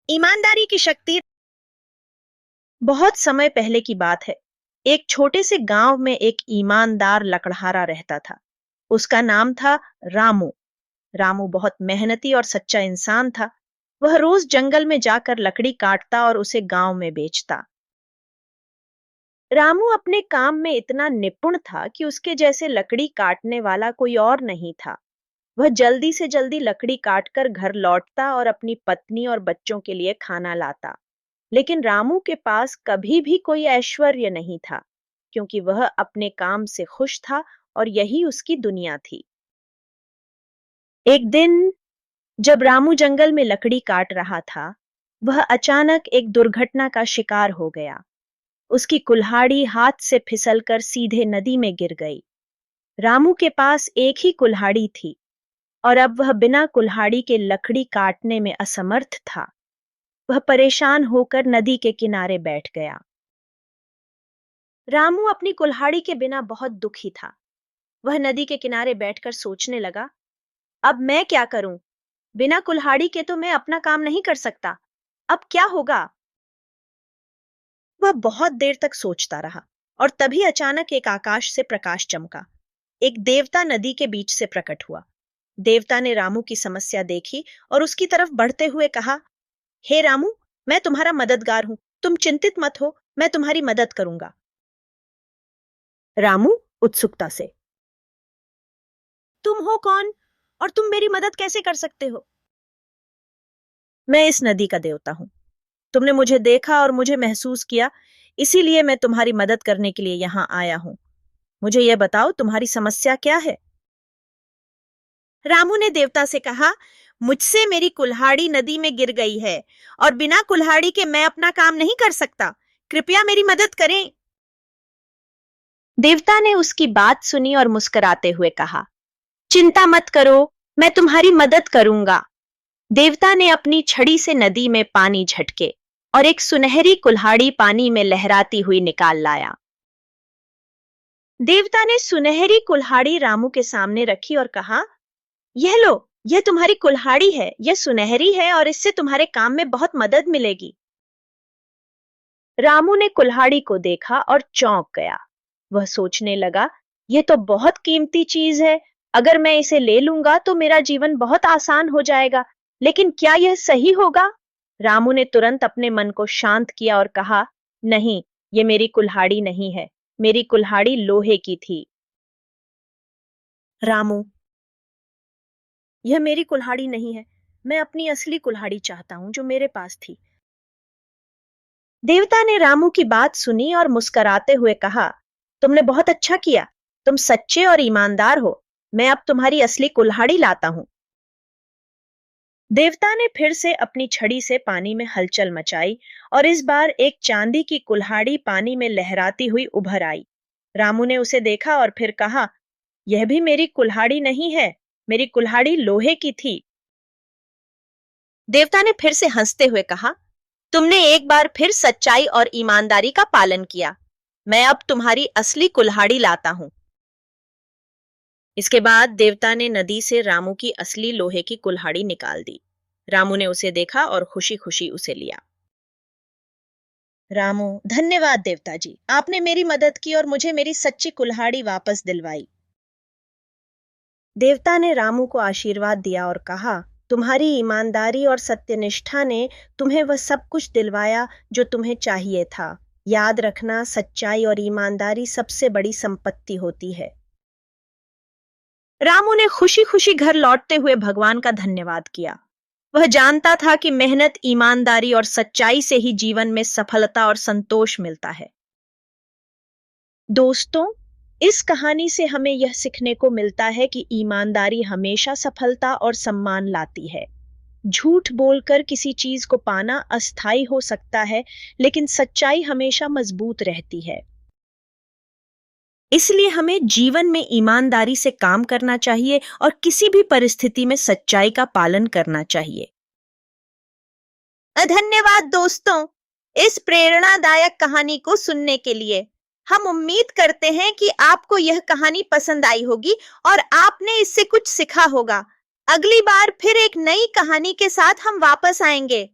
ईमानदारी की शक्ति। बहुत समय पहले की बात है। एक छोटे से गांव में एक ईमानदार लकड़हारा रहता था। उसका नाम था रामू। रामू बहुत मेहनती और सच्चा इंसान था। वह रोज जंगल में जाकर लकड़ी काटता और उसे गांव में बेचता। रामू अपने काम में इतना निपुण था कि उसके जैसे लकड़ी काटने वाला कोई और नहीं था। वह जल्दी से जल्दी लकड़ी काटकर घर लौटता और अपनी पत्नी और बच्चों के लिए खाना लाता। लेकिन रामू के पास कभी भी कोई ऐश्वर्य नहीं था, क्योंकि वह अपने काम से खुश था और यही उसकी दुनिया थी। एक दिन जब रामू जंगल में लकड़ी काट रहा था, वह अचानक एक दुर्घटना का शिकार हो गया। उसकी कुल्हाड़ी हाथ से फिसलकर सीधे नदी में गिर गई। रामू के पास एक ही कुल्हाड़ी थी और अब वह बिना कुल्हाड़ी के लकड़ी काटने में असमर्थ था। वह परेशान होकर नदी के किनारे बैठ गया। रामू अपनी कुल्हाड़ी के बिना बहुत दुखी था। वह नदी के किनारे बैठकर सोचने लगा, अब मैं क्या करूं? बिना कुल्हाड़ी के तो मैं अपना काम नहीं कर सकता। अब क्या होगा? वह बहुत देर तक सोचता रहा और तभी अचानक एक आकाश से प्रकाश चमका। एक देवता नदी के बीच से प्रकट हुआ। देवता ने रामू की समस्या देखी और उसकी तरफ बढ़ते हुए कहा, हे रामू, मैं तुम्हारा मददगार हूं। तुम चिंतित मत हो, मैं तुम्हारी मदद करूंगा। रामू उत्सुकता से, तुम हो कौन और तुम मेरी मदद कैसे कर सकते हो? मैं इस नदी का देवता हूं। तुमने मुझे देखा और मुझे महसूस किया, इसीलिए मैं तुम्हारी मदद करने के लिए यहां आया हूं। मुझे यह बताओ, तुम्हारी समस्या क्या है? रामू ने देवता से कहा, मुझसे मेरी कुल्हाड़ी नदी में गिर गई है और बिना कुल्हाड़ी के मैं अपना काम नहीं कर सकता। कृपया मेरी मदद करें। देवता ने उसकी बात सुनी और मुस्कुराते हुए कहा, चिंता मत करो, मैं तुम्हारी मदद करूंगा। देवता ने अपनी छड़ी से नदी में पानी झटके और एक सुनहरी कुल्हाड़ी पानी में लहराती हुई निकाल लाया। देवता ने सुनहरी कुल्हाड़ी रामू के सामने रखी और कहा, यह लो, यह तुम्हारी कुल्हाड़ी है। यह सुनहरी है और इससे तुम्हारे काम में बहुत मदद मिलेगी। रामू ने कुल्हाड़ी को देखा और चौंक गया। वह सोचने लगा, यह तो बहुत कीमती चीज है। अगर मैं इसे ले लूंगा तो मेरा जीवन बहुत आसान हो जाएगा। लेकिन क्या यह सही होगा? रामू ने तुरंत अपने मन को शांत किया और कहा, नहीं, यह मेरी कुल्हाड़ी नहीं है। मेरी कुल्हाड़ी लोहे की थी। रामू, यह मेरी कुल्हाड़ी नहीं है। मैं अपनी असली कुल्हाड़ी चाहता हूं जो मेरे पास थी। देवता ने रामू की बात सुनी और मुस्कुराते हुए कहा, तुमने बहुत अच्छा किया। तुम सच्चे और ईमानदार हो। मैं अब तुम्हारी असली कुल्हाड़ी लाता हूं। देवता ने फिर से अपनी छड़ी से पानी में हलचल मचाई और इस बार एक चांदी की कुल्हाड़ी पानी में लहराती हुई उभर आई। रामू ने उसे देखा और फिर कहा, यह भी मेरी कुल्हाड़ी नहीं है। मेरी कुल्हाड़ी लोहे की थी। देवता ने फिर से हंसते हुए कहा, तुमने एक बार फिर सच्चाई और ईमानदारी का पालन किया। मैं अब तुम्हारी असली कुल्हाड़ी लाता हूं। इसके बाद देवता ने नदी से रामू की असली लोहे की कुल्हाड़ी निकाल दी। रामू ने उसे देखा और खुशी खुशी उसे लिया। रामू, धन्यवाद देवता जी, आपने मेरी मदद की और मुझे मेरी सच्ची कुल्हाड़ी वापस दिलवाई। देवता ने रामू को आशीर्वाद दिया और कहा, तुम्हारी ईमानदारी और सत्यनिष्ठा ने तुम्हें वह सब कुछ दिलवाया जो तुम्हें चाहिए था। याद रखना, सच्चाई और ईमानदारी सबसे बड़ी संपत्ति होती है। रामू ने खुशी खुशी घर लौटते हुए भगवान का धन्यवाद किया। वह जानता था कि मेहनत, ईमानदारी और सच्चाई से ही जीवन में सफलता और संतोष मिलता है। दोस्तों, इस कहानी से हमें यह सीखने को मिलता है कि ईमानदारी हमेशा सफलता और सम्मान लाती है। झूठ बोलकर किसी चीज को पाना अस्थायी हो सकता है, लेकिन सच्चाई हमेशा मजबूत रहती है। इसलिए हमें जीवन में ईमानदारी से काम करना चाहिए और किसी भी परिस्थिति में सच्चाई का पालन करना चाहिए। धन्यवाद दोस्तों, इस प्रेरणादायक कहानी को सुनने के लिए। हम उम्मीद करते हैं कि आपको यह कहानी पसंद आई होगी और आपने इससे कुछ सीखा होगा। अगली बार फिर एक नई कहानी के साथ हम वापस आएंगे।